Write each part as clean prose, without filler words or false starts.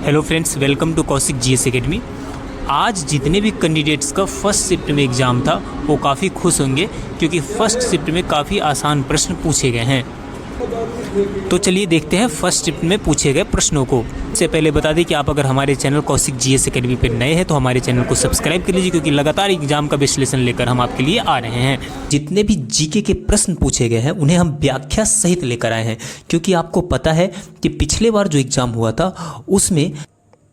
Hello friends, welcome to Kaushik GS academy. आज जितने भी कैंडिडेट्स का फर्स्ट शिफ्ट में एग्ज़ाम था वो काफ़ी खुश होंगे क्योंकि फर्स्ट शिफ्ट में काफ़ी आसान प्रश्न पूछे गए हैं। तो चलिए देखते हैं फर्स्ट शिफ्ट में पूछे गए प्रश्नों को। इससे पहले बता दें कि आप अगर हमारे चैनल कौशिक जीएस एकेडमी पर नए हैं तो हमारे चैनल को सब्सक्राइब कर लीजिए क्योंकि लगातार एग्जाम का विश्लेषण लेकर हम आपके लिए आ रहे हैं। जितने भी जीके के प्रश्न पूछे गए हैं उन्हें हम व्याख्या सहित लेकर आए हैं क्योंकि आपको पता है कि पिछले बार जो एग्ज़ाम हुआ था उसमें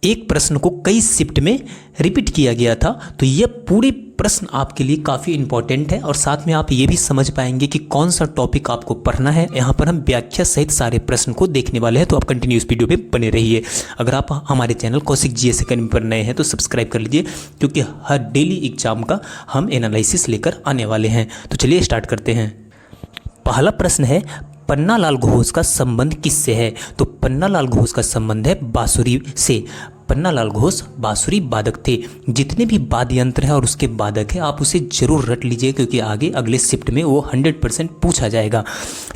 एक प्रश्न को कई शिफ्ट में रिपीट किया गया था। तो ये पूरे प्रश्न आपके लिए काफ़ी इंपॉर्टेंट है और साथ में आप ये भी समझ पाएंगे कि कौन सा टॉपिक आपको पढ़ना है। यहाँ पर हम व्याख्या सहित सारे प्रश्न को देखने वाले हैं, तो आप कंटिन्यूस वीडियो पे बने रहिए। अगर आप हमारे चैनल कौशिक जीएस एकेडमी पर नए हैं तो सब्सक्राइब कर लीजिए क्योंकि हर डेली एग्जाम का हम एनालिसिस लेकर आने वाले हैं। तो चलिए स्टार्ट करते हैं। पहला प्रश्न है, पन्नालाल घोष का संबंध किससे है? तो पन्नालाल घोष का संबंध है बांसुरी से। पन्नालाल घोष बांसुरी वादक थे। जितने भी वाद्य यंत्र है और उसके वादक है आप उसे जरूर रट लीजिए क्योंकि आगे अगले शिफ्ट में वो 100% पूछा जाएगा।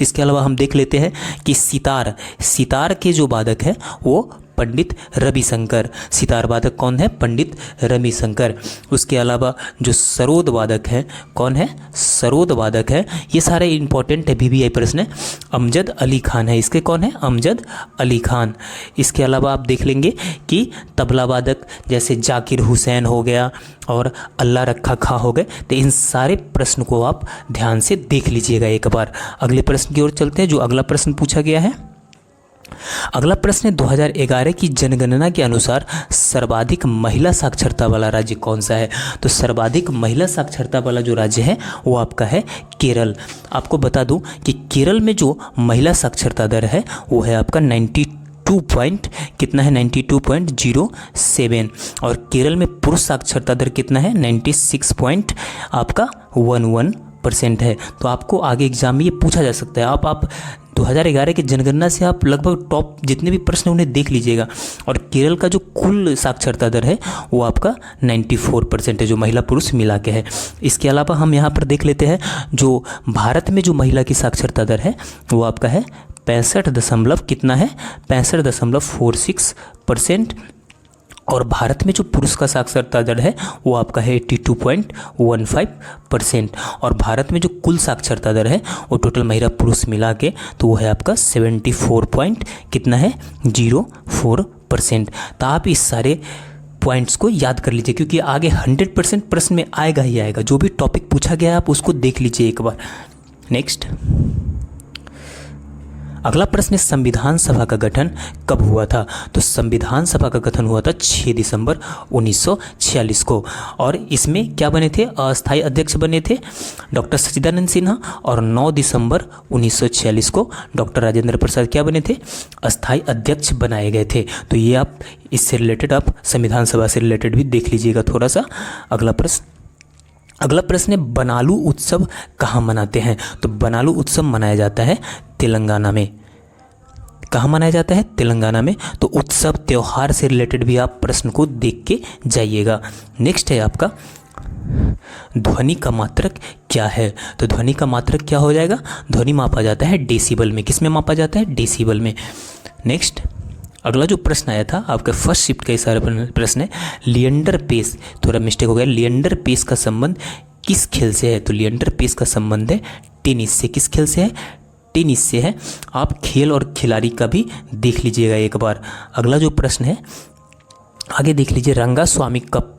इसके अलावा हम देख लेते हैं कि सितार के जो वादक है वो पंडित रविशंकर। सितार वादक कौन है? पंडित रविशंकर। उसके अलावा जो सरोद वादक है कौन है? सरोद वादक है। ये सारे इंपॉर्टेंट है, VVI प्रश्न है। अमजद अली खान है, इसके कौन है? अमजद अली खान। इसके अलावा आप देख लेंगे कि तबला वादक जैसे जाकिर हुसैन हो गया और अल्लाह रखा खा हो गए। तो इन सारे प्रश्न को आप ध्यान से देख लीजिएगा एक बार। अगले प्रश्न की ओर चलते हैं। जो अगला प्रश्न पूछा गया है, अगला प्रश्न है 2011 की जनगणना के अनुसार सर्वाधिक महिला साक्षरता वाला राज्य कौन सा है? तो सर्वाधिक महिला साक्षरता वाला जो राज्य है वो आपका है केरल। आपको बता दूं कि केरल में जो महिला साक्षरता दर है वो है आपका 92.07 और केरल में पुरुष साक्षरता दर कितना है? 96.11% है। तो आपको आगे एग्जाम में ये पूछा जा सकता है। आप 2011 की जनगणना से आप लगभग टॉप जितने भी प्रश्न उन्हें देख लीजिएगा। और केरल का जो कुल साक्षरता दर है वो आपका 94% है, जो महिला पुरुष मिला के है। इसके अलावा हम यहाँ पर देख लेते हैं जो भारत में जो महिला की साक्षरता दर है वो आपका है 65.46% और भारत में जो पुरुष का साक्षरता दर है वो आपका है 82.15% और भारत में जो कुल साक्षरता दर है वो टोटल महिला पुरुष मिला के तो वो है आपका 74.04%। तो आप इस सारे पॉइंट्स को याद कर लीजिए क्योंकि आगे 100% प्रश्न में आएगा ही आएगा। जो भी टॉपिक पूछा गया है आप उसको देख लीजिए एक बार। नेक्स्ट, अगला प्रश्न है, संविधान सभा का गठन कब हुआ था? तो संविधान सभा का गठन हुआ था 6 दिसंबर 1946 को और इसमें क्या बने थे? अस्थायी अध्यक्ष बने थे डॉक्टर सच्चिदानंद सिन्हा और 9 दिसंबर 1946 को डॉक्टर राजेंद्र प्रसाद क्या बने थे? अस्थायी अध्यक्ष बनाए गए थे। तो ये आप इससे रिलेटेड आप संविधान सभा से रिलेटेड भी देख लीजिएगा थोड़ा सा। अगला प्रश्न है, बनालू उत्सव कहाँ मनाते हैं? तो बनालू उत्सव मनाया जाता है तेलंगाना में। कहाँ मनाया जाता है? तेलंगाना में। तो उत्सव त्योहार से रिलेटेड भी आप प्रश्न को देख के जाइएगा। नेक्स्ट है आपका, ध्वनि का मात्रक क्या है? तो ध्वनि का मात्रक क्या हो जाएगा? ध्वनि मापा जाता है डेसिबल में। किस में मापा जाता है? डेसिबल में। नेक्स्ट, अगला जो प्रश्न आया था आपका फर्स्ट शिफ्ट का सारा प्रश्न है, लिएंडर पेस, थोड़ा मिस्टेक हो गया, लिएंडर पेस का संबंध किस खेल से है? तो लिएंडर पेस का संबंध है टेनिस से। किस खेल से है? टेनिस से है। आप खेल और खिलाड़ी का भी देख लीजिएगा एक बार। अगला जो प्रश्न है आगे देख लीजिए, रंगास्वामी कप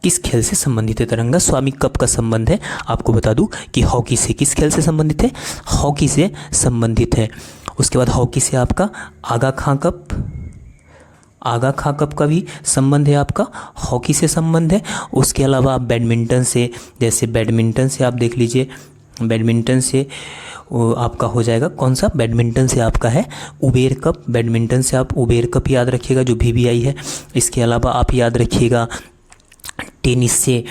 किस खेल से संबंधित है? तो रंगास्वामी कप का संबंध है, आपको बता दूं कि हॉकी से। किस खेल से संबंधित है? हॉकी से संबंधित है। उसके बाद हॉकी से आपका आगा खां कप का भी संबंध है, आपका हॉकी से संबंध है। उसके अलावा आप बैडमिंटन से, जैसे बैडमिंटन से आप देख लीजिए, बैडमिंटन से आपका हो जाएगा कौन सा? बैडमिंटन से आपका है उबेर कप। बैडमिंटन से आप उबेर कप याद रखिएगा जो VVI है। इसके अलावा आप याद रखिएगा टेनिस से,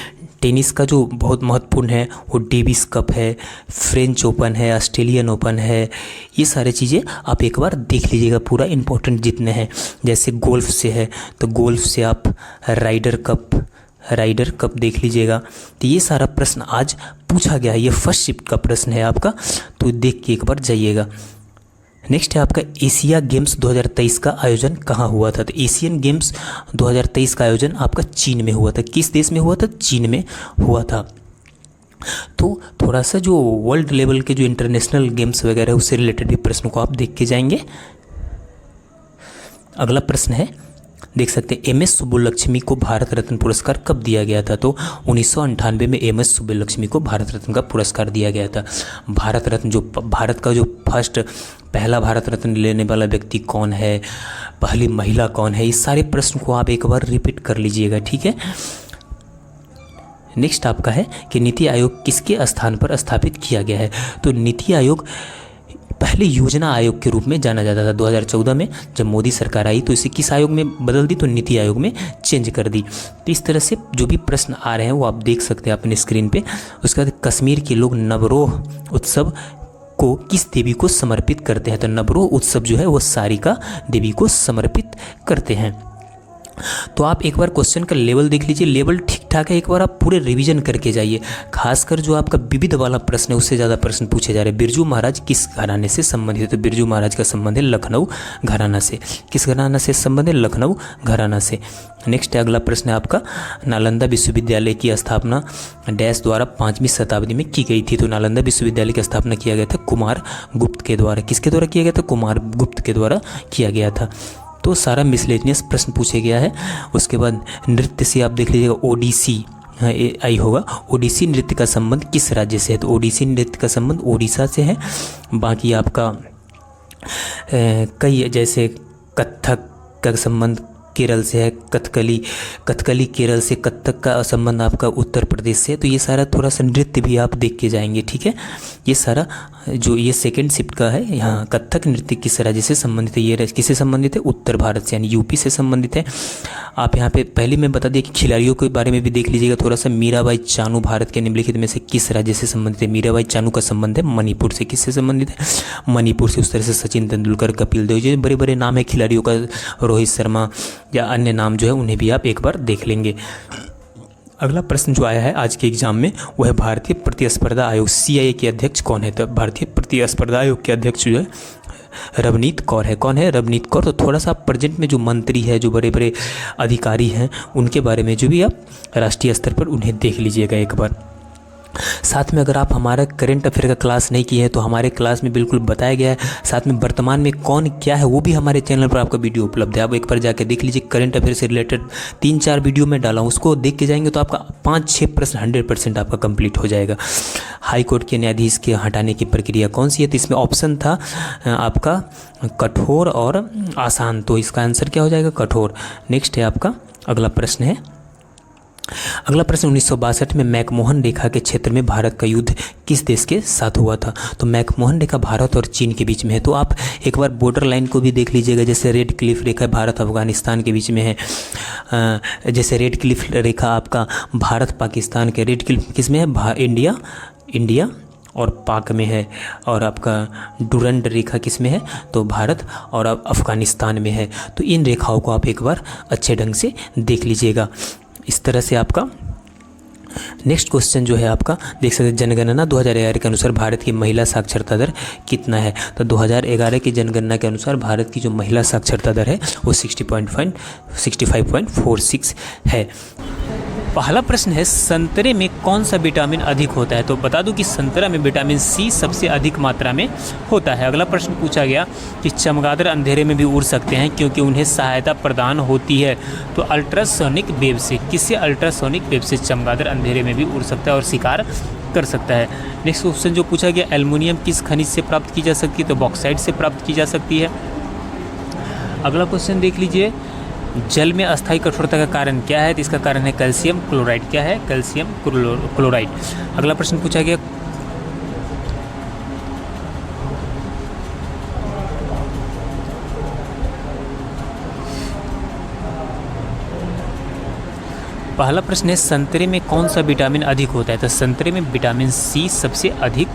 टेनिस का जो बहुत महत्वपूर्ण है वो डेविस कप है, फ्रेंच ओपन है, ऑस्ट्रेलियन ओपन है। ये सारे चीज़ें आप एक बार देख लीजिएगा, पूरा इंपॉर्टेंट जितने हैं। जैसे गोल्फ से है तो गोल्फ से आप राइडर कप देख लीजिएगा। तो ये सारा प्रश्न आज पूछा गया है, ये फर्स्ट शिफ्ट का प्रश्न है आपका, तो देख के एक बार जाइएगा। नेक्स्ट है आपका एशिया गेम्स 2023 का आयोजन कहाँ हुआ था। तो एशियन गेम्स 2023 का आयोजन आपका चीन में हुआ था। किस देश में हुआ था? चीन में हुआ था। तो थोड़ा सा जो वर्ल्ड लेवल के जो इंटरनेशनल गेम्स वगैरह उससे रिलेटेड भी प्रश्नों को आप देख के जाएंगे। अगला प्रश्न है, देख सकते हैं एम एस सुब्बुलक्ष्मी को भारत रत्न पुरस्कार कब दिया गया था। तो 1998 में एम एस सुब्बुलक्ष्मी को भारत रत्न का पुरस्कार दिया गया था। भारत रत्न जो भारत का जो पहला भारत रत्न लेने वाला व्यक्ति कौन है, पहली महिला कौन है, इस सारे प्रश्न को आप एक बार रिपीट कर लीजिएगा, ठीक है। नेक्स्ट आपका है कि नीति आयोग किसके स्थान पर स्थापित किया गया है। तो नीति आयोग पहले योजना आयोग के रूप में जाना जाता था। 2014 में जब मोदी सरकार आई तो इसे किस आयोग में बदल दी, तो नीति आयोग में चेंज कर दी। तो इस तरह से जो भी प्रश्न आ रहे हैं वो आप देख सकते हैं अपने स्क्रीन पे। उसके बाद कश्मीर के लोग नवरोह उत्सव को किस देवी को समर्पित करते हैं। तो नवरोह उत्सव जो है वो सारिका देवी को समर्पित करते हैं। तो आप एक बार क्वेश्चन का लेवल देख लीजिए, लेवल ठीक ठाक है। एक बार आप पूरे रिवीजन करके जाइए। खासकर जो आपका विविध वाला प्रश्न है उससे ज़्यादा प्रश्न पूछे जा रहे हैं। बिरजू महाराज किस घराने से संबंधित है। तो बिरजू महाराज का संबंध है लखनऊ घराना से। किस घराना से संबंध है? लखनऊ घराना से। नेक्स्ट है अगला प्रश्न है आपका, नालंदा विश्वविद्यालय की स्थापना डैश द्वारा 5वीं शताब्दी में की गई थी। तो नालंदा विश्वविद्यालय की स्थापना किया गया था कुमार गुप्त के द्वारा। किसके द्वारा किया गया था? कुमार गुप्त के द्वारा किया गया था। तो सारा मिसलेनियस प्रश्न पूछे गया है। उसके बाद नृत्य से आप देख लीजिएगा, ओडिसी आई होगा। ओडिसी नृत्य का संबंध किस राज्य से है? तो ओडिसी नृत्य का संबंध ओडिशा से है। बाकी आपका कई जैसे कथक का संबंध केरल से है, कथकली केरल से, कथक का संबंध आपका उत्तर प्रदेश से है। तो ये सारा थोड़ा सा नृत्य भी आप देख के जाएंगे, ठीक है। ये सारा जो ये सेकंड शिफ्ट का है, यहाँ कथक नृत्य किस राज्य से संबंधित है? ये किससे संबंधित है? उत्तर भारत से, यानी यूपी से संबंधित है। आप यहाँ पे पहले मैं बता दिया कि खिलाड़ियों के बारे में भी देख लीजिएगा थोड़ा सा। मीराबाई चानू भारत के निम्नलिखित में से किस राज्य से संबंधित है? मीराबाई चानू का संबंध है मणिपुर से। किससे संबंधित है? मणिपुर से। उस तरह से सचिन तेंदुलकर, कपिल देव, जो बड़े बड़े नाम है खिलाड़ियों का, रोहित शर्मा या अन्य नाम जो है उन्हें भी आप एक बार देख लेंगे। अगला प्रश्न जो आया है आज के एग्जाम में वो है भारतीय प्रतिस्पर्धा आयोग CIA के अध्यक्ष कौन है। तो भारतीय प्रतिस्पर्धा आयोग के अध्यक्ष जो है रवनीत कौर है। कौन है? रवनीत कौर। तो थोड़ा सा प्रेजेंट में जो मंत्री है, जो बड़े बड़े अधिकारी हैं, उनके बारे में जो भी आप राष्ट्रीय स्तर पर उन्हें देख लीजिएगा एक बार। साथ में अगर आप हमारा करंट अफेयर का क्लास नहीं किए हैं तो हमारे क्लास में बिल्कुल बताया गया है। साथ में वर्तमान में कौन क्या है वो भी हमारे चैनल पर आपका वीडियो उपलब्ध है। आप एक बार जाके देख लीजिए। करंट अफेयर से रिलेटेड 3-4 वीडियो में डाला हूँ, उसको देख के जाएंगे तो आपका 5-6 प्रश्न 100% आपका कंप्लीट हो जाएगा। हाई कोर्ट के न्यायाधीश के हटाने की प्रक्रिया कौन सी है? तो इसमें ऑप्शन था आपका कठोर और आसान। तो इसका आंसर क्या हो जाएगा? कठोर। नेक्स्ट है आपका अगला प्रश्न है, अगला प्रश्न 1962 में मैकमोहन रेखा के क्षेत्र में भारत का युद्ध किस देश के साथ हुआ था। तो मैकमोहन रेखा भारत और चीन के बीच में है। तो आप एक बार बॉर्डर लाइन को भी देख लीजिएगा, जैसे रेड क्लिफ रेखा भारत अफगानिस्तान के बीच में है, जैसे रेड क्लिफ रेखा आपका भारत पाकिस्तान के, रेड क्लिफ किस में है? इंडिया और पाक में है, और आपका डुरंड रेखा किस में है? तो भारत और अफगानिस्तान में है। तो इन रेखाओं को आप एक बार अच्छे ढंग से देख लीजिएगा। इस तरह से आपका नेक्स्ट क्वेश्चन जो है आपका देख सकते हैं, जनगणना 2011 के अनुसार भारत की महिला साक्षरता दर कितना है। तो 2011 की जनगणना के अनुसार भारत की जो महिला साक्षरता दर है वो 65.46 है। पहला प्रश्न है, संतरे में कौन सा विटामिन अधिक होता है। तो बता दूं कि संतरा में विटामिन C सबसे अधिक मात्रा में होता है। अगला प्रश्न पूछा गया कि चमगादड़ अंधेरे में भी उड़ सकते हैं क्योंकि उन्हें सहायता प्रदान होती है। तो अल्ट्रासोनिक वेव से, किससे? अल्ट्रासोनिक वेव से चमगादड़ अंधेरे में भी उड़ सकता है और शिकार कर सकता है। नेक्स्ट क्वेश्चन जो पूछा गया, एल्युमिनियम किस खनिज से प्राप्त की जा सकती है। तो बॉक्साइट से प्राप्त की जा सकती है। अगला क्वेश्चन देख लीजिए, जल में अस्थायी कठोरता का कारण क्या है। तो इसका कारण है कैल्शियम क्लोराइड। क्या है? Calcium chloride. अगला प्रश्न पूछा गया, पहला प्रश्न है, संतरे में कौन सा विटामिन अधिक होता है। तो संतरे में विटामिन C सबसे अधिक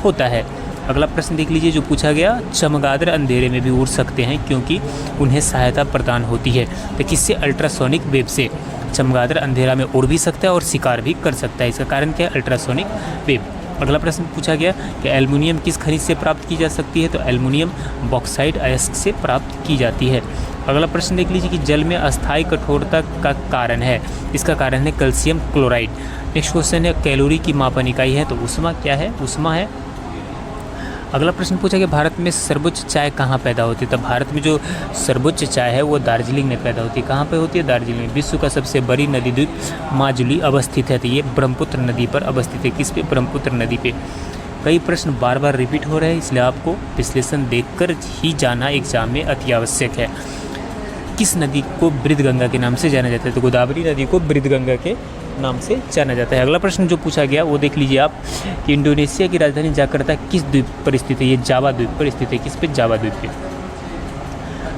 होता है। अगला प्रश्न देख लीजिए जो पूछा गया, चमगादड़ अंधेरे में भी उड़ सकते हैं क्योंकि उन्हें सहायता प्रदान होती है। तो किससे? अल्ट्रासोनिक वेव से चमगादड़ अंधेरा में उड़ भी सकता है और शिकार भी कर सकता है। इसका कारण क्या है? Ultrasonic wave. अगला प्रश्न पूछा गया कि एल्युमिनियम किस खनिज से प्राप्त की जा सकती है, तो एल्युमिनियम बॉक्साइट अयस्क से प्राप्त की जाती है। अगला प्रश्न देख लीजिए कि जल में अस्थायी कठोरता का कारण है, इसका कारण है कैल्शियम क्लोराइड। नेक्स्ट क्वेश्चन है कैलोरी की मापन इकाई है, तो उष्मा क्या है, उष्मा है। अगला प्रश्न पूछा कि भारत में सर्वोच्च चाय कहाँ पैदा होती है, तो भारत में जो सर्वोच्च चाय है वो दार्जिलिंग में पैदा होती है। कहाँ पे होती है, दार्जिलिंग में। विश्व का सबसे बड़ी नदी द्वीप माजुली अवस्थित है, तो ये ब्रह्मपुत्र नदी पर अवस्थित है। किस पे, ब्रह्मपुत्र नदी पे। कई प्रश्न बार बार रिपीट हो रहे हैं, इसलिए आपको विश्लेषण देखकर ही जाना एग्जाम में अति आवश्यक है। किस नदी को बृहद्गंगा के नाम से जाना जाता है, तो गोदावरी नदी को बृहद्गंगा के नाम से जाना जाता है। अगला प्रश्न जो पूछा गया वो देख लीजिए आप कि इंडोनेशिया की राजधानी जकार्ता किस द्वीप पर स्थित है, ये जावा द्वीप पर स्थित है। किस पे, जावा द्वीप पे।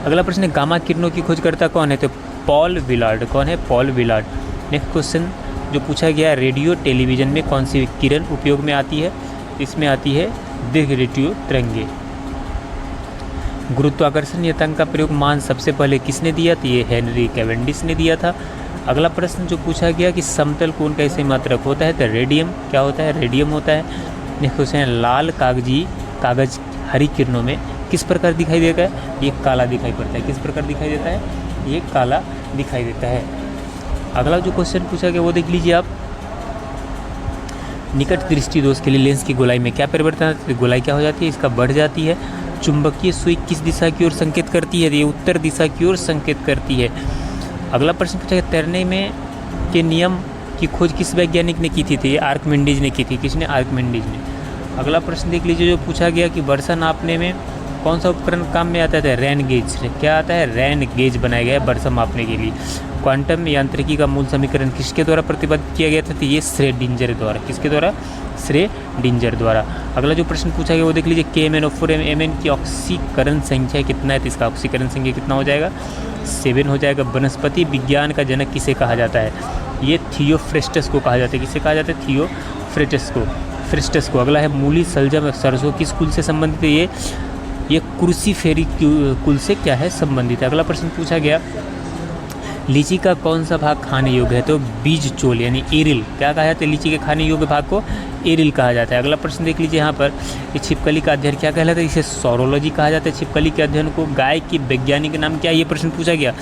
अगला प्रश्न है गामा किरणों की खोजकर्ता कौन है, तो पॉल विलार्ड। कौन है, पॉल विलार्ड। नेक्स्ट क्वेश्चन जो पूछा गया रेडियो टेलीविज़न में कौन सी किरण उपयोग में आती है, इसमें आती है दीर्घ रेडियो तरंगे। गुरुत्वाकर्षण नियतांक का प्रयोग मान सबसे पहले किसने दिया, तो ये हेनरी कैवेंडिश ने दिया था। अगला प्रश्न जो पूछा गया कि समतल कोण का ऐसे मात्रक होता है, तो रेडियम। क्या होता है, रेडियम होता है। नेक्स्ट क्वेश्चन है लाल कागज हरी किरणों में किस प्रकार दिखाई देता है, ये काला दिखाई पड़ता है। किस प्रकार दिखाई देता है, ये काला दिखाई देता है। अगला जो क्वेश्चन पूछा गया वो देख लीजिए आप, निकट दृष्टि दोष के लिए लेंस की गोलाई में क्या परिवर्तन आता है, गोलाई क्या हो जाती है, इसका बढ़ जाती है। चुंबकीय सुई किस दिशा की ओर संकेत करती है, ये उत्तर दिशा की ओर संकेत करती है। अगला प्रश्न पूछा गया तैरने में के नियम की खोज किस वैज्ञानिक ने की थी, तो ये आर्किमिडीज ने की थी। किसने, आर्किमिडीज ने। अगला प्रश्न देख लीजिए जो पूछा गया कि वर्षा नापने में कौन सा उपकरण काम में आता है, रेन गेज। क्या आता है, रेन गेज बनाया गया है वर्षा मापने के लिए। क्वांटम यांत्रिकी का मूल समीकरण किसके द्वारा प्रतिपादित किया गया था, तो ये श्रोडिंगर द्वारा। किसके द्वारा, श्रोडिंगर द्वारा। अगला जो प्रश्न पूछा गया वो देख लीजिए KMnO4 Mn की ऑक्सीकरण संख्या कितना है, तो इसका ऑक्सीकरण संख्या कितना हो जाएगा, 7 हो जाएगा। वनस्पति विज्ञान का जनक किसे कहा जाता है, ये थियोफ्रेस्टस को कहा जाता है। किसे कहा जाता है, थियोफ्रेस्टस को। अगला है मूली शलजम सरसों किस कुल से संबंधित है, ये क्रूसीफेरी कुल से क्या है, संबंधित है। अगला प्रश्न पूछा गया लीची का कौन सा भाग खाने योग्य है, तो बीज चोल यानी एरिल। क्या कहा जाता है, लीची के खाने योग्य भाग को एरिल कहा जाता है। अगला प्रश्न देख लीजिए यहाँ पर, ये छिपकली का अध्ययन क्या कहलाता है, इसे सॉरोलॉजी कहा जाता है। छिपकली के अध्ययन को गाय की वैज्ञानिक नाम क्या है, ये प्रश्न पूछा गया,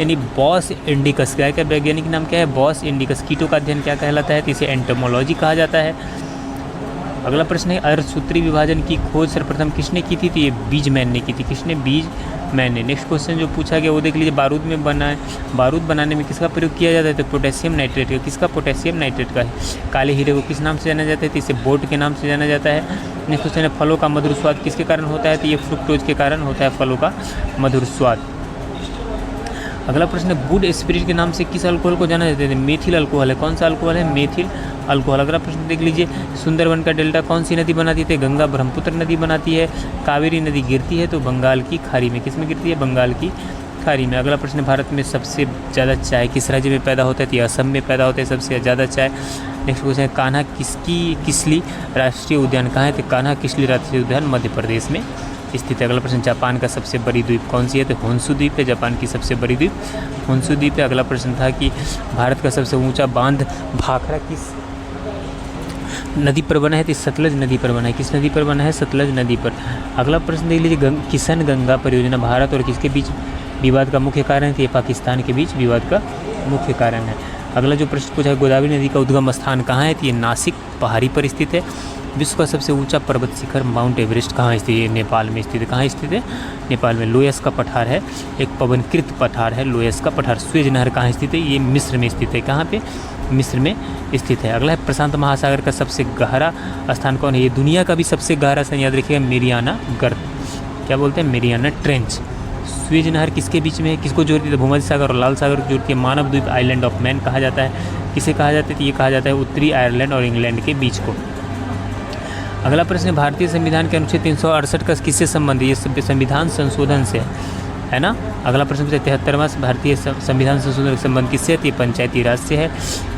यानी बॉस इंडिकस। गाय का वैज्ञानिक नाम क्या है, बॉस इंडिकस। कीटों का अध्ययन क्या कहलाता है, तो इसे एंटोमोलॉजी कहा जाता है। अगला प्रश्न है अर्धसूत्री विभाजन की खोज सर्वप्रथम किसने की थी, तो ये बीजमैन ने की थी। किसने, बीजमैन ने। नेक्स्ट क्वेश्चन जो पूछा गया वो देख लीजिए बारूद बनाने में किसका प्रयोग किया जाता है, तो पोटेशियम नाइट्रेट का। किसका, पोटेशियम नाइट्रेट का है। काले हीरे को किस नाम से जाना जाता है, तो इसे बोट के नाम से जाना जाता है। नेक्स्ट क्वेश्चन है फलों का मधुर स्वाद किसके कारण होता है, तो ये फ्रुक्टोज के कारण होता है फलों का मधुर स्वाद। अगला प्रश्न है वुड स्पिरिट के नाम से किस अल्कोहल को जाना जाता है, मेथिल अल्कोहल है। कौन सा अल्कोहल है, मेथिल अल्कोहल। अगला प्रश्न देख लीजिए सुंदरवन का डेल्टा कौन सी नदी बनाती है, गंगा ब्रह्मपुत्र नदी बनाती है। कावेरी नदी गिरती है तो बंगाल की खाड़ी में। किस में गिरती है, बंगाल की खाड़ी में। अगला प्रश्न भारत में सबसे ज़्यादा चाय किस राज्य में पैदा होता है, तो असम में पैदा होता है सबसे ज़्यादा चाय। नेक्स्ट क्वेश्चन है कान्हा किसली राष्ट्रीय उद्यान कहाँ है, तो कान्हा किसली राष्ट्रीय उद्यान मध्य प्रदेश में स्थित है। अगला प्रश्न जापान का सबसे बड़ी द्वीप कौन सी है, तो होन्शु द्वीप है। जापान की सबसे बड़ी द्वीप होन्शु द्वीप है। अगला प्रश्न था कि भारत का सबसे ऊंचा बांध भाखड़ा किस नदी पर बना है, तो सतलज नदी पर बना है। किस नदी पर बना है, सतलज नदी पर। अगला प्रश्न देख लीजिए किशन गंगा परियोजना भारत और किसके बीच विवाद का मुख्य कारण है, तो ये पाकिस्तान के बीच विवाद का मुख्य कारण है। अगला जो प्रश्न पूछा है गोदावरी नदी का उद्गम स्थान कहाँ है, तो ये नासिक पहाड़ी पर स्थित है। विश्व का सबसे ऊंचा पर्वत शिखर माउंट एवरेस्ट कहाँ स्थित है, नेपाल में स्थित है। कहाँ स्थित है, नेपाल में। लोयस का पठार है, एक पवनकृत पठार है लोयस का पठार। स्वेज नहर कहाँ स्थित है, ये मिस्र में स्थित है। कहाँ पे, मिस्र में स्थित है। अगला है प्रशांत महासागर का सबसे गहरा स्थान कौन है, ये दुनिया का भी सबसे गहरा स्थान याद रखिएगा मेरियाना गर्त। क्या बोलते हैं, मेरियाना ट्रेंच। स्वेज नहर किसके बीच में है, किसको जोड़ती है, भूमध्य सागर और लाल सागर को जोड़ती है। मानव द्वीप आइलैंड ऑफ मैन कहा जाता है। किसे कहा जाता है, तो ये कहा जाता है उत्तरी आयरलैंड और इंग्लैंड के बीच को। अगला प्रश्न भारतीय संविधान के अनुच्छेद 368 का किससे संबंध है, ये संविधान संशोधन से है ना। अगला प्रश्न 73वां भारतीय संविधान संशोधन का संबंध किससे है, तो ये पंचायती राज से है।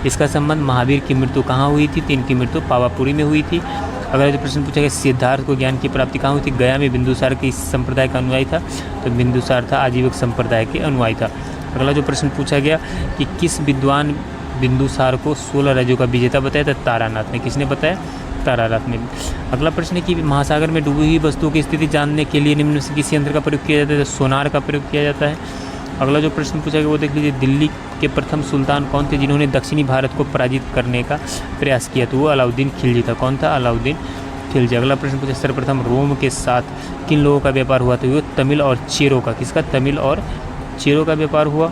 इसका संबंध महावीर की मृत्यु कहाँ हुई थी, तो इनकी मृत्यु पावापुरी में हुई थी। अगला जो प्रश्न पूछा गया सिद्धार्थ को ज्ञान की प्राप्ति कहाँ हुई थी, गया में बिंदुसार के इस संप्रदाय का अनुयायी था, तो बिंदुसार था आजीवक संप्रदाय के अनुयायी था। अगला जो प्रश्न पूछा गया कि किस विद्वान बिंदुसार को 16 राज्यों का विजेता बताया था, तारानाथ ने। किसने बताया, तारानाथ में। अगला प्रश्न है कि महासागर में डूबी हुई वस्तुओं की स्थिति जानने के लिए निम्न में से किस यंत्र का प्रयोग किया जाता है? सोनार का प्रयोग किया जाता है। अगला जो प्रश्न पूछा गया वो देख लीजिए, दिल्ली के प्रथम सुल्तान कौन थे जिन्होंने दक्षिणी भारत को पराजित करने का प्रयास किया? तो वो अलाउद्दीन खिलजी था। कौन था? अलाउद्दीन खिलजी। अगला प्रश्न पूछा, सर्वप्रथम रोम के साथ किन लोगों का व्यापार हुआ? तो वो तमिल और चेरों का। किसका? तमिल और चेरों का व्यापार हुआ।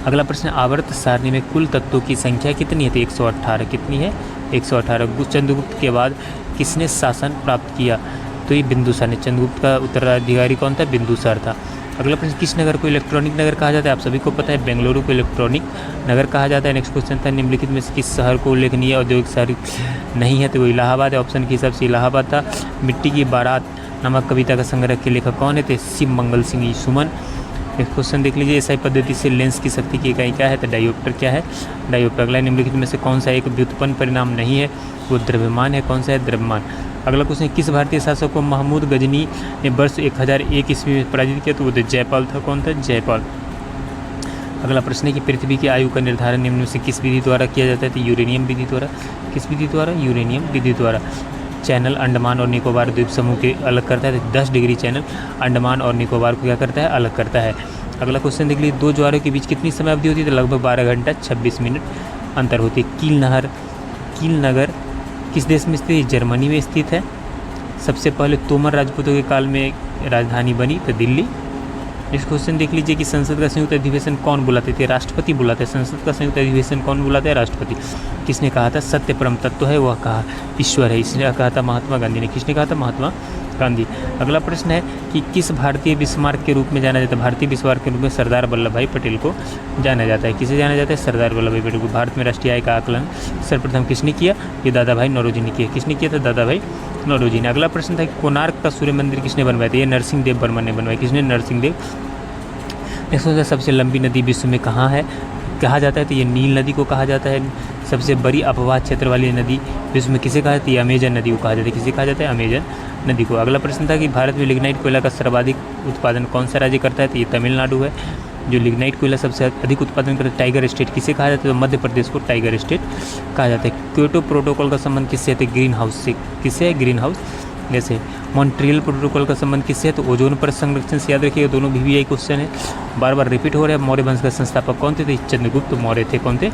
अगला प्रश्न, आवर्त सारणी में कुल तत्वों की संख्या कितनी है? तो 118। कितनी है? 118। चंद्रगुप्त के बाद किसने शासन प्राप्त किया? तो ये बिंदुसार ने। चंद्रगुप्त का उत्तराधिकारी कौन था? बिंदुसार था। अगला प्रश्न, किस नगर को इलेक्ट्रॉनिक नगर कहा जाता है? आप सभी को पता है, बेंगलुरु को इलेक्ट्रॉनिक नगर कहा जाता है। नेक्स्ट क्वेश्चन था, निम्नलिखित में से किस शहर को उल्लेखनीय औद्योगिक शहर नहीं है? तो वो इलाहाबाद है। ऑप्शन के हिसाब से इलाहाबाद था। मिट्टी की बारात नामक कविता का संग्रह के लेखक कौन है? तो शिव मंगल सिंह सुमन। नेक्स्ट क्वेश्चन देख लीजिए, एसआई पद्धति से लेंस की शक्ति की इकाई क्या है? तो डायोप्टर। क्या है? डायोप्टर। अगला, निम्नलिखित में से कौन सा एक व्युत्पन्न परिणाम नहीं है? वो द्रव्यमान है। कौन सा है? द्रव्यमान। अगला क्वेश्चन, किस भारतीय शासक को महमूद गजनी ने वर्ष 1001 ईस्वी में पराजित किया? तो वो जयपाल था। कौन था? जयपाल। अगला प्रश्न है कि पृथ्वी की आयु का निर्धारण निम्न में से किस विधि द्वारा किया जाता है? तो यूरेनियम विधि द्वारा। किस विधि द्वारा? यूरेनियम विधि द्वारा। चैनल अंडमान और निकोबार द्वीप समूह के अलग करता है। 10 डिग्री चैनल अंडमान और निकोबार को क्या करता है? अलग करता है। अगला क्वेश्चन देख लीजिए, दो ज्वारों के बीच कितनी समय अवधि होती है? तो लगभग 12 घंटा 26 मिनट अंतर होती है। कील नगर किस देश में स्थित है? जर्मनी में स्थित है। सबसे पहले तोमर राजपूतों के काल में राजधानी बनी तो दिल्ली। नेक्स्ट क्वेश्चन देख लीजिए कि संसद का संयुक्त अधिवेशन कौन बुलाते थे? राष्ट्रपति बुलाते। संसद का संयुक्त अधिवेशन कौन बुलाते हैं? राष्ट्रपति। किसने कहा था? सत्य परम तत्व है, वह कहा ईश्वर है, इसने कहा था महात्मा गांधी ने। किसने कहा था? महात्मा गांधी। अगला प्रश्न है कि किस भारतीय बिस्मार्क के रूप में जाना जाता है? भारतीय बिस्मार्क के रूप में सरदार वल्लभ भाई पटेल को जाना जाता है। किसे जाना जाता है? सरदार वल्लभ भाई पटेल को। भारत में राष्ट्रीय आय का आकलन सर्वप्रथम किसने किया? ये दादा भाई नौरोजी ने किया। किसने किया था? दादा भाई नौरोजी ने। अगला प्रश्न था कि कोणार्क का सूर्य मंदिर किसने बनवाया था? ये नरसिंह देव बर्मन ने बनवाया। किसने? नरसिंह देव। नेक्स्ट सबसे लंबी नदी विश्व में कहाँ है कहा जाता है? तो ये नील नदी को कहा जाता है। सबसे बड़ी अपवाह क्षेत्र वाली नदी विश्व में किसे कहा जाता है? ये अमेजन नदी को कहा जाता है। किसे कहा जाता है? अमेजन नदी को। अगला प्रश्न था कि भारत में लिग्नाइट कोयला का सर्वाधिक उत्पादन कौन सा राज्य करता है? तो ये तमिलनाडु है जो लिग्नाइट कोयला सबसे अधिक उत्पादन करता है। टाइगर स्टेट किसे कहा जाता है? तो मध्य प्रदेश को टाइगर स्टेट कहा जाता है। क्योटो प्रोटोकॉल का संबंध किससे है? तो ग्रीन हाउस से। किससे है? ग्रीन हाउस जैसे। मॉन्ट्रियल प्रोटोकॉल का संबंध किससे है? तो ओजोन परत संरक्षण से। याद रखिएगा, दोनों VVI क्वेश्चन है, बार बार रिपीट हो रहा है। मौर्य वंश का संस्थापक कौन थे? तो चंद्रगुप्त मौर्य थे। कौन थे?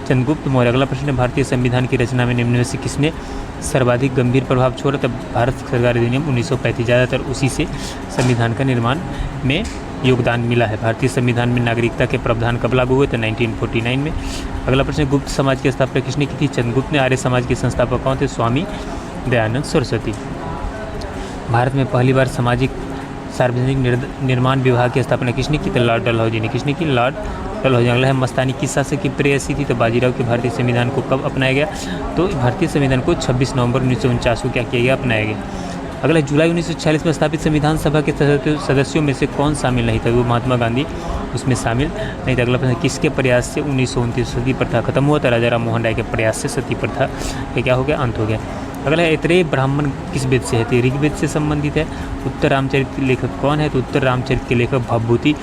चंद्रगुप्त मौर्य। अगला प्रश्न है, भारतीय संविधान की रचना में निम्न में से किसने सर्वाधिक गंभीर प्रभाव छोड़ा? तब भारत सरकार अधिनियम 1935। ज़्यादातर उसी से संविधान का निर्माण में योगदान मिला है। भारतीय संविधान में नागरिकता के प्रावधान कब लागू हुए? तो 1949 में। अगला प्रश्न, गुप्त समाज की स्थापना किसने की थी? चंद्रगुप्त ने। आर्य समाज के संस्थापक कौन थे? स्वामी दयानंद सरस्वती। भारत में पहली बार सामाजिक सार्वजनिक निर्माण विभाग की स्थापना किसने की? तो लॉर्ड डलहौजी ने। किसने की? लॉर्ड डलहौजी। अगला है, मस्तानी किस शासक की प्रेयसी थी? तो बाजीराव के। भारतीय संविधान को कब अपनाया गया? तो भारतीय संविधान को 26 नवंबर 1949 को क्या किया गया? अपनाया गया। अगला, जुलाई 1946 में स्थापित संविधान सभा के सदस्यों में से कौन शामिल नहीं था? वो महात्मा गांधी उसमें शामिल नहीं था। अगला प्रश्न, किसके प्रयास से 1929 सती प्रथा खत्म हुआ? था राजा राम मोहन राय के प्रयास से सती प्रथा का क्या हो गया? अंत हो गया। अगला, ऐतरेय ब्राह्मण किस वेद से है? तो ऋग्वेद से संबंधित है। उत्तर रामचरित के लेखक कौन है? तो उत्तर रामचरित के लेखक भवभूति।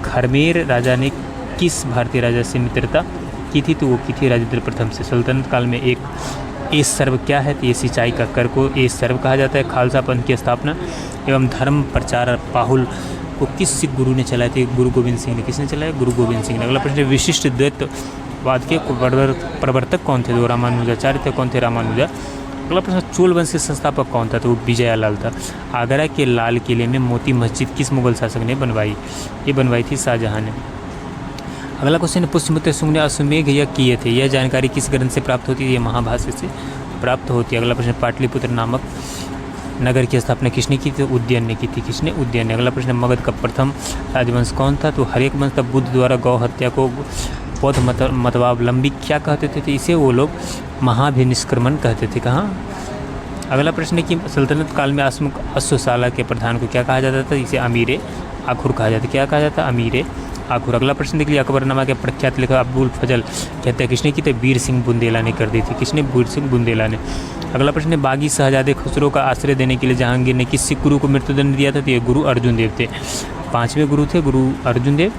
खरमेर राजा ने किस भारतीय राजा से मित्रता की थी? तो वो की थी राजेंद्र प्रथम से। सल्तनत काल में एक एस सर्व क्या है? तो ये सिंचाई का कर को एस सर्व कहा जाता है। खालसा पंथ की स्थापना एवं धर्म प्रचार पाहुल को किस सिख गुरु ने चलाए थे? गुरु गोविंद सिंह ने। किसने चलाया? गुरु गोविंद सिंह ने। अगला प्रश्न, विशिष्ट द्वैतवाद के प्रवर्तक कौन थे? तो रामानुजाचार्य थे। कौन थे? रामानुजा। अगला प्रश्न, चोल वंश के संस्थापक कौन था? तो वो विजयालाल था। आगरा के लाल किले में मोती मस्जिद किस मुगल शासक ने बनवाई? ये बनवाई थी शाहजहां ने। अगला क्वेश्चन है, पुष्यमित्र शुंग ने अश्वमेध यज्ञ किए थे, यह जानकारी किस ग्रंथ से प्राप्त होती है? ये महाभाष्य से प्राप्त होती है। अगला प्रश्न, पाटलिपुत्र नामक नगर की स्थापना किसने की थी? उद्यन ने की थी। किसने? उद्यन ने। अगला प्रश्न, मगध का प्रथम राजवंश कौन था? तो हर्यक वंश था। बुद्ध द्वारा गौ हत्या को बौद्ध मतवावलंबी क्या कहते थे? तो इसे वो लोग महाभिनिष्क्रमण कहते थे। कहाँ? अगला प्रश्न है कि सल्तनत काल में अश्वशाला के प्रधान को क्या कहा जाता था? इसे अमीर आखुर कहा जाता। क्या कहा जाता? अमीर आखुर। अगला प्रश्न देख लिया, अकबरनामा के प्रख्यात लेखक अब्दुल फजल कहते हैं किसने की? तो वीर सिंह बुंदेला ने कर दी थी। किसने? वीर सिंह बुंदेला ने। अगला प्रश्न है, बागी शहजादे खुसरो का आश्रय देने के लिए जहांगीर ने किस सिख गुरु को मृत्युदंड दिया था? तो ये गुरु अर्जुन देव थे। 5वें गुरु थे गुरु अर्जुन देव।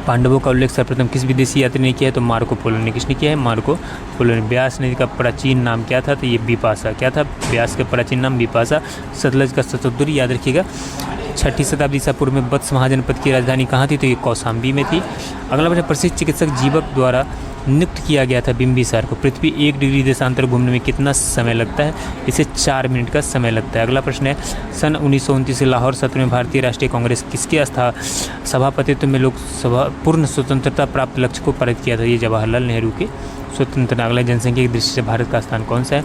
पांडवों का उल्लेख सर्वप्रथम किस विदेशी यात्री ने किया है? तो मार्को पोलो ने। किसने किया है? मार्को पोलो ने। ब्यास नदी का प्राचीन नाम क्या था? तो ये बिपाशा। क्या था? ब्यास का प्राचीन नाम बिपाशा। सतलज का शतद्री याद रखिएगा। 6ठी शताब्दी ईसा पूर्व में वत्स महाजनपद की राजधानी कहाँ थी? तो ये कौशाम्बी में थी। अगला प्रश्न, प्रसिद्ध चिकित्सक जीवक द्वारा नियुक्त किया गया था बिंबिसार को पृथ्वी 1 डिग्री देशांतर घूमने में कितना समय लगता है? इसे 4 मिनट का समय लगता है। अगला प्रश्न है, सन 1929 से लाहौर सत्र में भारतीय राष्ट्रीय कांग्रेस किसके सभापतित्व में लोकसभा पूर्ण स्वतंत्रता प्राप्त लक्ष्य को पारित किया था? ये जवाहरलाल नेहरू के स्वतंत्रता। अगला, जनसंख्या की दृष्टि से भारत का स्थान कौन सा है?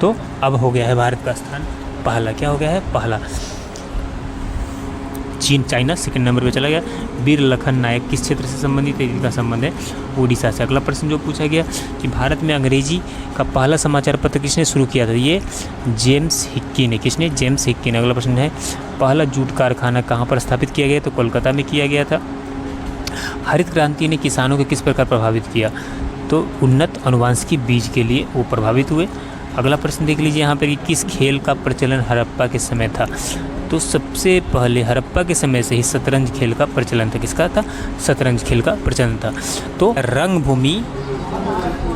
तो अब हो गया है भारत का स्थान पहला। क्या हो गया है? पहला। चाइना सेकंड नंबर पे चला गया। वीर लखन नायक किस क्षेत्र से संबंधित है? इनका संबंध है उड़ीसा से। अगला प्रश्न जो पूछा गया कि भारत में अंग्रेजी का पहला समाचार पत्र किसने शुरू किया था? ये जेम्स हिक्की ने। किसने? जेम्स हिक्की ने। अगला प्रश्न है, पहला जूट कारखाना कहाँ पर स्थापित किया गया? तो कोलकाता में किया गया था। हरित क्रांति ने किसानों को किस प्रकार प्रभावित किया? तो उन्नत अनुवांशिकी बीज के लिए वो प्रभावित हुए। अगला प्रश्न देख लीजिए यहाँ पर कि किस खेल का प्रचलन हड़प्पा के समय था? तो सबसे पहले हड़प्पा के समय से ही शतरंज खेल का प्रचलन था। किसका था? शतरंज खेल का प्रचलन था। तो रंगभूमि,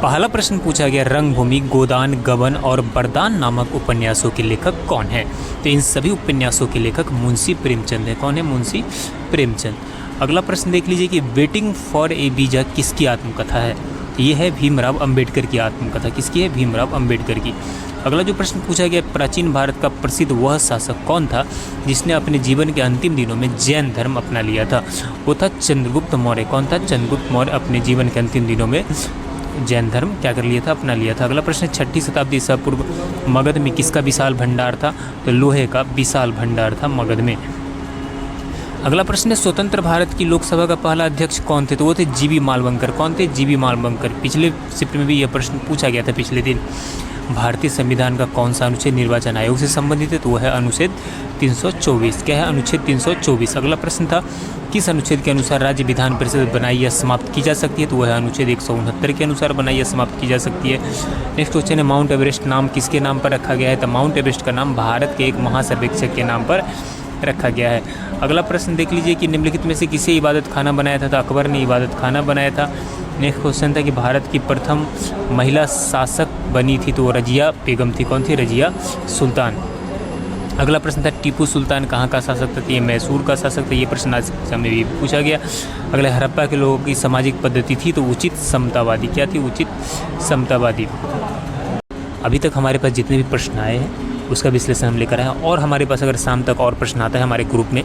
पहला प्रश्न पूछा गया, रंगभूमि, गोदान, गबन और बरदान नामक उपन्यासों के लेखक कौन है? तो इन सभी उपन्यासों के लेखक मुंशी प्रेमचंद है। कौन है? मुंशी प्रेमचंद। अगला प्रश्न देख लीजिए कि वेटिंग फॉर ए वीजा किसकी आत्मकथा है? ये है भीमराव अंबेडकर की आत्मकथा। किसकी है? भीमराव अंबेडकर की। अगला जो प्रश्न पूछा गया, प्राचीन भारत का प्रसिद्ध वह शासक कौन था जिसने अपने जीवन के अंतिम दिनों में जैन धर्म अपना लिया था? वो था चंद्रगुप्त मौर्य। कौन था? चंद्रगुप्त मौर्य अपने जीवन के अंतिम दिनों में जैन धर्म क्या कर लिया था? अपना लिया था। अगला प्रश्न, 6ठी शताब्दी ईसा पूर्व मगध में किसका विशाल भंडार था? तो लोहे का विशाल भंडार था मगध में। अगला प्रश्न है, स्वतंत्र भारत की लोकसभा का पहला अध्यक्ष कौन थे? तो वो थे जीबी मालवंकर। कौन थे? जीबी मालवंकर। पिछले शिफ्ट में भी यह प्रश्न पूछा गया था पिछले दिन। भारतीय संविधान का कौन सा अनुच्छेद निर्वाचन आयोग से संबंधित है? तो वह है अनुच्छेद 324। क्या है? अनुच्छेद 324। अगला प्रश्न था, किस अनुच्छेद के अनुसार राज्य विधान परिषद बनाई या समाप्त की जा सकती है? तो वह है अनुच्छेद 169 के अनुसार बनाई या समाप्त की जा सकती है। नेक्स्ट क्वेश्चन है, माउंट एवरेस्ट नाम किसके नाम पर रखा गया है? तो माउंट एवरेस्ट का नाम भारत के एक महासर्वेक्षक के नाम पर रखा गया है। अगला प्रश्न देख लीजिए कि निम्नलिखित में से किसे इबादत खाना बनाया था? तो अकबर ने इबादत खाना बनाया था। नेक्स्ट क्वेश्चन था कि भारत की प्रथम महिला शासक बनी थी, तो वो रजिया बेगम थी। कौन थी? रजिया सुल्तान। अगला प्रश्न था, टीपू सुल्तान कहाँ का शासक था? ये मैसूर का शासक था। ये प्रश्न आज में भी पूछा गया। अगला, हड़प्पा के लोगों की सामाजिक पद्धति थी, तो उचित समतावादी। क्या थी? उचित समतावादी। अभी तक हमारे पास जितने भी प्रश्न आए हैं उसका विश्लेषण हम लेकर आए हैं, और हमारे पास अगर शाम तक और प्रश्न आता है हमारे ग्रुप में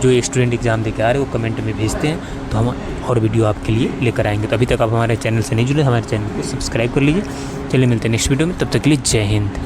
जो स्टूडेंट एग्जाम देकर आ रहे हैं वो कमेंट में भेजते हैं, तो हम और वीडियो आपके लिए लेकर आएंगे। तो अभी तक आप हमारे चैनल से नहीं जुड़े, हमारे चैनल को सब्सक्राइब कर लीजिए। चलिए मिलते हैं नेक्स्ट वीडियो में, तब तक के लिए जय हिंद।